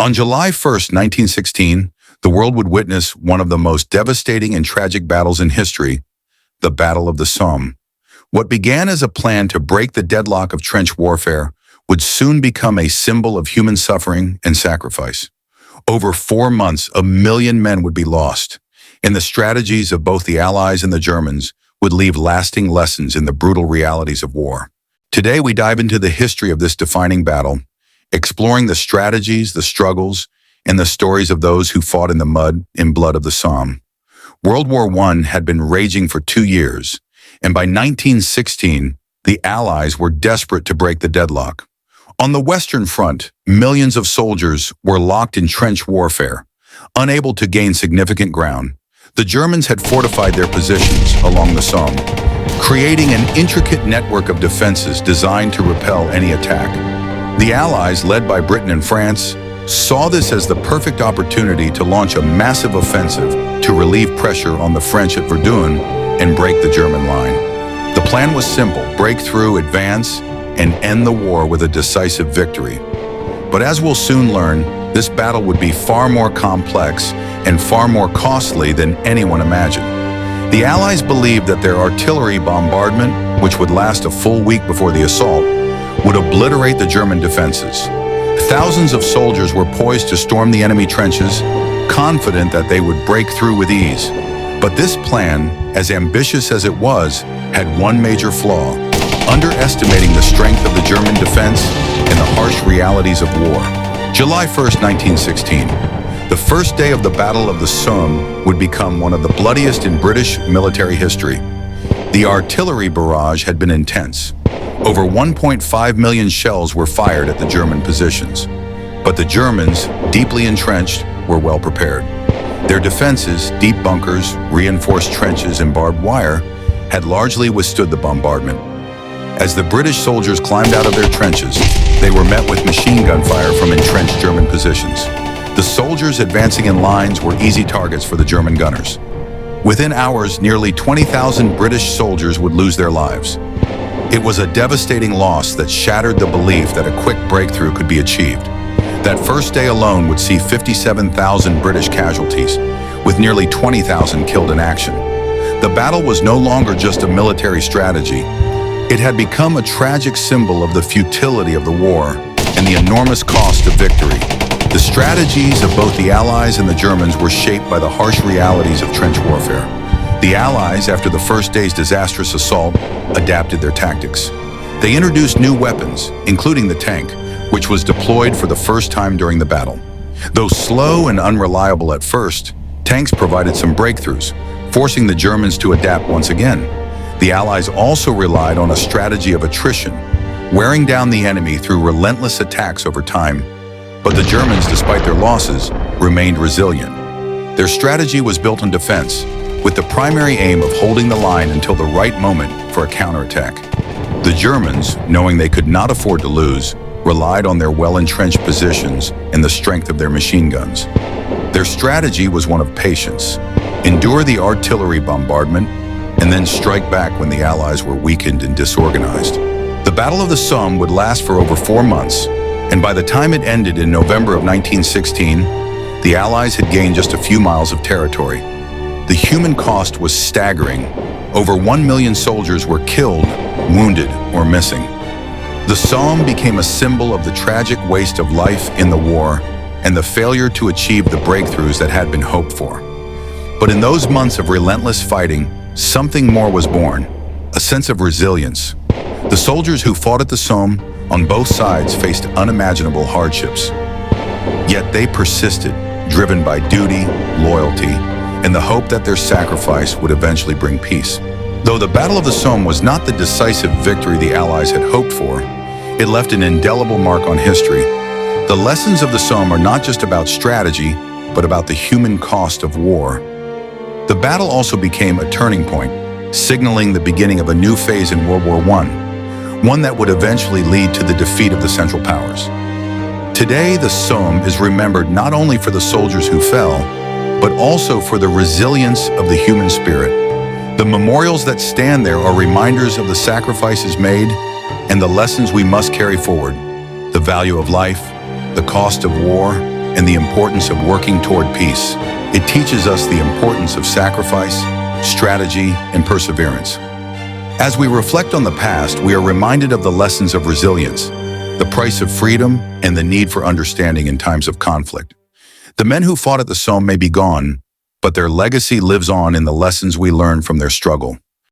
On July 1st, 1916, the world would witness one of the most devastating and tragic battles in history, the Battle of the Somme. What began as a plan to break the deadlock of trench warfare would soon become a symbol of human suffering and sacrifice. Over 4 months, 1 million men would be lost, and the strategies of both the Allies and the Germans would leave lasting lessons in the brutal realities of war. Today, we dive into the history of this defining battle, exploring the strategies, the struggles, and the stories of those who fought in the mud and blood of the Somme. World War I had been raging for 2 years, and by 1916, the Allies were desperate to break the deadlock. On the Western Front, millions of soldiers were locked in trench warfare, unable to gain significant ground. The Germans had fortified their positions along the Somme, creating an intricate network of defenses designed to repel any attack. The Allies, led by Britain and France, saw this as the perfect opportunity to launch a massive offensive to relieve pressure on the French at Verdun and break the German line. The plan was simple: break through, advance, and end the war with a decisive victory. But as we'll soon learn, this battle would be far more complex and far more costly than anyone imagined. The Allies believed that their artillery bombardment, which would last a full week before the assault, would obliterate the German defenses. Thousands of soldiers were poised to storm the enemy trenches, confident that they would break through with ease. But this plan, as ambitious as it was, had one major flaw: underestimating the strength of the German defense and the harsh realities of war. July 1st, 1916. The first day of the Battle of the Somme would become one of the bloodiest in British military history. The artillery barrage had been intense. Over 1.5 million shells were fired at the German positions. But the Germans, deeply entrenched, were well prepared. Their defenses, deep bunkers, reinforced trenches, and barbed wire, had largely withstood the bombardment. As the British soldiers climbed out of their trenches, they were met with machine gun fire from entrenched German positions. The soldiers advancing in lines were easy targets for the German gunners. Within hours, nearly 20,000 British soldiers would lose their lives. It was a devastating loss that shattered the belief that a quick breakthrough could be achieved. That first day alone would see 57,000 British casualties, with nearly 20,000 killed in action. The battle was no longer just a military strategy. It had become a tragic symbol of the futility of the war and the enormous cost of victory. The strategies of both the Allies and the Germans were shaped by the harsh realities of trench warfare. The Allies, after the first day's disastrous assault, adapted their tactics. They introduced new weapons, including the tank, which was deployed for the first time during the battle. Though slow and unreliable at first, tanks provided some breakthroughs, forcing the Germans to adapt once again. The Allies also relied on a strategy of attrition, wearing down the enemy through relentless attacks over time. But the Germans, despite their losses, remained resilient. Their strategy was built on defense, with the primary aim of holding the line until the right moment for a counterattack. The Germans, knowing they could not afford to lose, relied on their well-entrenched positions and the strength of their machine guns. Their strategy was one of patience: endure the artillery bombardment, and then strike back when the Allies were weakened and disorganized. The Battle of the Somme would last for over 4 months, and by the time it ended in November of 1916, the Allies had gained just a few miles of territory. The human cost was staggering. Over 1 million soldiers were killed, wounded, or missing. The Somme became a symbol of the tragic waste of life in the war and the failure to achieve the breakthroughs that had been hoped for. But in those months of relentless fighting, something more was born: a sense of resilience. The soldiers who fought at the Somme on both sides faced unimaginable hardships. Yet they persisted, driven by duty, loyalty, and the hope that their sacrifice would eventually bring peace. Though the Battle of the Somme was not the decisive victory the Allies had hoped for, it left an indelible mark on history. The lessons of the Somme are not just about strategy, but about the human cost of war. The battle also became a turning point, signaling the beginning of a new phase in World War I, one that would eventually lead to the defeat of the Central Powers. Today, the Somme is remembered not only for the soldiers who fell, but also for the resilience of the human spirit. The memorials that stand there are reminders of the sacrifices made and the lessons we must carry forward: the value of life, the cost of war, and the importance of working toward peace. It teaches us the importance of sacrifice, strategy, and perseverance. As we reflect on the past, we are reminded of the lessons of resilience, the price of freedom, and the need for understanding in times of conflict. The men who fought at the Somme may be gone, but their legacy lives on in the lessons we learned from their struggle.